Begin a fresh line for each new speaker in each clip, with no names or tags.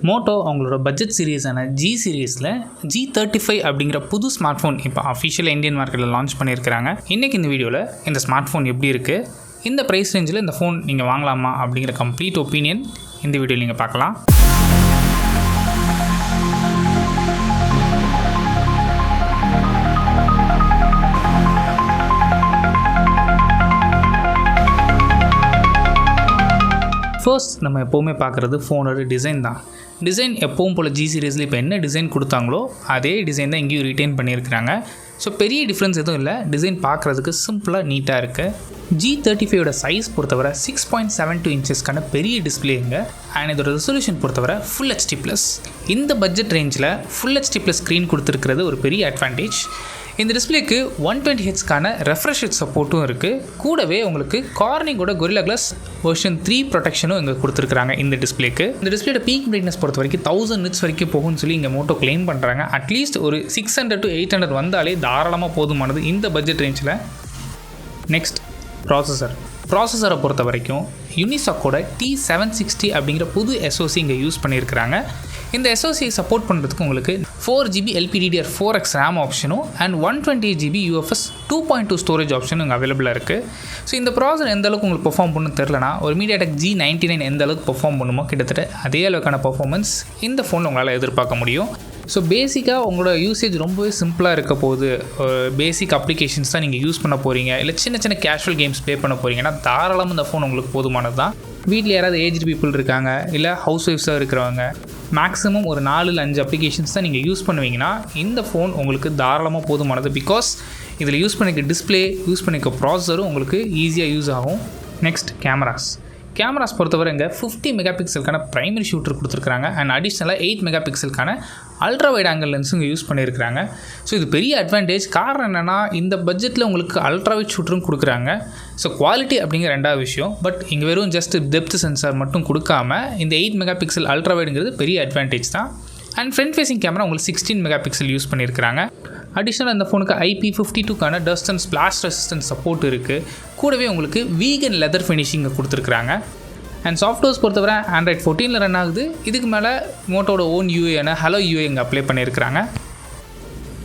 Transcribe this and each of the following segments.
Moto அவங்களோட budget சீரீஸான G சீரீஸில் G35 அப்படிங்கிற புது ஸ்மார்ட் ஃபோன் இப்போ அஃபிஷியல் இந்தியன் மார்க்கெட்டில் லான்ச் பண்ணியிருக்கிறாங்க. இன்றைக்கி இந்த வீடியோவில் இந்த ஸ்மார்ட் ஃபோன் எப்படி இருக்குது, இந்த ப்ரைஸ் ரேஞ்சில் இந்த ஃபோன் நீங்கள் வாங்கலாமா அப்படிங்கிற கம்ப்ளீட் ஒப்பீனியன் இந்த வீடியோவில் நீங்கள் பார்க்கலாம். ஃபர்ஸ்ட் நம்ம எப்போவுமே பார்க்குறது ஃபோனோட டிசைன் தான். டிசைன் எப்பவும் போல் ஜி சீரீஸில் இப்போ என்ன டிசைன் கொடுத்தாங்களோ அதே டிசைன் தான் இங்கேயும் ரிட்டைன் பண்ணியிருக்கிறாங்க. ஸோ பெரிய டிஃப்ரென்ஸ் எதுவும் இல்லை, டிசைன் பார்க்குறதுக்கு சிம்பிளாக நீட்டாக இருக்குது. G35 சைஸ் பொறுத்தவரை 6.72 இன்ச்சஸ்க்கான பெரிய டிஸ்பிளேங்க. அண்ட் இதோட ரெசல்யூஷன் பொறுத்தவரை ஃபுல் HD+. இந்த பட்ஜெட் ரேஞ்சில் ஃபுல் HD+ ஸ்க்ரீன் கொடுத்துருக்கிறது ஒரு பெரிய அட்வான்டேஜ். இந்த டிஸ்பிளேக்கு 120Hzக்கான ரெஃப்ரெஷ் சப்போர்ட்டும் இருக்குது. கூடவே உங்களுக்கு கார்னிங்கோட கொரில்லா கிளாஸ் வெர்ஷன் 3 ப்ரொடெக்ஷனும் இங்கே கொடுத்துருக்காங்க இந்த டிஸ்பிளேக்கு. இந்த டிஸ்பிளேட பீக் பிரைட்னஸ் பொறுத்த வரைக்கும் 1000 nits வரைக்கும் போகும்னு சொல்லி இங்கே மோட்டோ கிளைம் பண்ணுறாங்க. அட்லீஸ்ட் ஒரு 600 to 800 வந்தாலே தாராளமாக போதுமானது இந்த பட்ஜெட் ரேஞ்சில். நெக்ஸ்ட் ப்ராசஸரை பொறுத்த வரைக்கும் யூனிசாக்கோட T760 அப்படிங்கிற புது SoC இங்கே யூஸ் பண்ணியிருக்கிறாங்க. இந்த SoC சப்போர்ட் பண்ணுறதுக்கு உங்களுக்கு 4GB LPDDR4X RAM ஆப்ஷனும் அண்ட் 128GB UFS 2.2 ஸ்டோரேஜ் ஆப்ஷனும் இங்கே அவைலபிளாக இருக்குது. ஸோ இந்த ப்ராசஸர் எந்த அளவுக்கு உங்களுக்கு பெர்ஃபார்ம் பண்ணணும் தெரிலனா ஒரு MediaTek G99 எந்த அளவுக்கு பெர்ஃபார்ம் பண்ணுமோ கிட்டத்தட்ட அதே அளவுக்கான பெர்ஃபார்மன்ஸ் இந்த ஃபோனில் உங்களால் எதிர்பார்க்க முடியும். ஸோ பேசிக்காக உங்களோட யூசேஜ் ரொம்பவே சிம்பிளாக இருக்க போகுது. பேசிக் அப்ளிகேஷன்ஸ் தான் நீங்கள் யூஸ் பண்ண போகிறீங்க, இல்லை சின்ன கேஷுவல் கேம்ஸ் ப்ளே பண்ண போகிறீங்கன்னா தாராளமாக இந்த ஃபோன் உங்களுக்கு போதுமானது தான். வீட்டில் யாராவது ஏஜ்டு பீப்புள் இருக்காங்க, இல்லை ஹவுஸ் ஒய்ஃப்ஸாக இருக்கிறவங்க, மேக்ஸிமம் ஒரு 4 to 5 அப்ளிகேஷன்ஸ் தான் நீங்கள் யூஸ் பண்ணுவீங்கன்னா இந்த ஃபோன் உங்களுக்கு தாராளமாக போதுமானது. பிகாஸ் இதில் யூஸ் பண்ணிக்க டிஸ்பிளே, யூஸ் பண்ணிக்க ப்ராசஸரும் உங்களுக்கு ஈஸியாக யூஸ் ஆகும். நெக்ஸ்ட் கேமராஸ் பொறுத்தவரை இங்கே 50 மெகாபிக்சலுக்கான ப்ரைமரி ஷூட்டர் கொடுத்துருக்காங்க. அண்ட் அடிஷ்னலாக 8 மெகாபிக்சலுக்கான அல்ட்ரா வைட் ஆங்கிள் லென்ஸும் இங்கே யூஸ் பண்ணியிருக்கிறாங்க. ஸோ இது பெரிய அட்வான்டேஜ். காரணம் என்னென்னா இந்த பட்ஜெட்டில் உங்களுக்கு அல்ட்ரா வைட் ஷூட்டரும் கொடுக்குறாங்க. ஸோ குவாலிட்டி அப்படிங்கிற ரெண்டாவது விஷயம். பட் இங்கே வெறும் ஜஸ்ட் டெப்த் சென்சார் மட்டும் கொடுக்காம இந்த 8 மெகாபிக்சல் அல்ட்ரா வைடுங்கிறது பெரிய அட்வான்டேஜ் தான். அண்ட் ஃப்ரண்ட் ஃபேசிங் கேமரா உங்களுக்கு 16 மெகாபிக்சல் யூஸ் பண்ணியிருக்கிறாங்க. அடிஷ்னலாக இந்த ஃபோனுக்கு IP52க்கான dust and splash resistance support இருக்குது. கூடவே உங்களுக்கு வீகன் லெதர் ஃபினிஷிங்கை கொடுத்துருக்குறாங்க. அண்ட் சாஃப்ட்வேர்ஸ் பொறுத்தவரை Android 14 ரன் ஆகுது. இதுக்கு மேலே மோட்டோட ஓன் யூஏன ஹலோ யூஏ இங்கே அப்ளை பண்ணியிருக்கிறாங்க.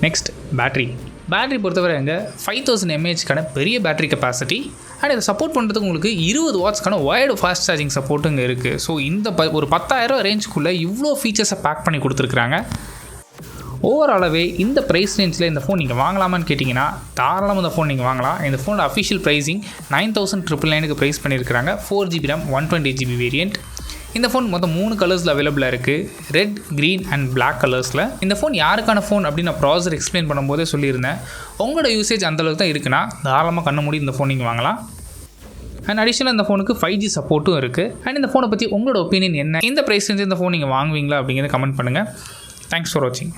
நெக்ஸ்ட் பேட்டரி பொறுத்தவரை இங்கே 5000 mAhக்கான பெரிய பேட்டரி கெப்பாசிட்டி. அண்ட் இதை சப்போர்ட் பண்ணுறதுக்கு உங்களுக்கு 20 வாட்ஸ்க்கான ஒயர்டு ஃபாஸ்ட் சார்ஜிங் சப்போர்ட்டும் இங்கே இருக்குது. ஸோ இந்த ஒரு 10,000 ரேஞ்சுக்குள்ளே இவ்வளோ ஃபீச்சர்ஸை பேக் பண்ணி கொடுத்துருக்குறாங்க. ஓவராலாகவே இந்த ப்ரைஸ் ரேஞ்சில் இந்த ஃபோன் நீங்கள் வாங்கலாமான்னு கேட்டிங்கன்னா தாராளமாக இந்த ஃபோன் நீங்கள் வாங்கலாம். இந்த ஃபோனோட அஃபிஷியல் ப்ரைஸிங் 9,999க்கு ப்ரைஸ் பண்ணியிருக்கிறாங்க. 4GB RAM 128GB variant. இந்த ஃபோன் மொத்தம் 3 கலர்ஸில் அவைலபிளாக இருக்குது, ரெட், க்ரீன் அண்ட் பிளாக் கலர்ஸில். இந்த ஃபோன் யாருக்கான ஃபோன் அப்படின்னு நான் ப்ராசஸர் எக்ஸ்பிளைன் பண்ணும்போதே சொல்லியிருந்தேன். உங்களோட யூசேஜ் அந்தளவுக்கு தான் இருக்குன்னா தாராளமாக கண்ண மூடி இந்த ஃபோன் நீங்கள் வாங்கலாம். அண்ட் அடிஷ்னலாக இந்த ஃபோனுக்கு 5G சப்போர்ட்டும் இருக்குது. அண்ட் இந்த ஃபோனை பற்றி உங்களோட ஒப்பீனியன் என்ன, இந்த ப்ரைஸ் ரேஞ்சில் இந்த ஃபோன் நீங்கள் வாங்குவீங்களா அப்படிங்கிறத கமெண்ட் பண்ணுங்கள். தேங்க்ஸ் ஃபார் வாட்சிங்.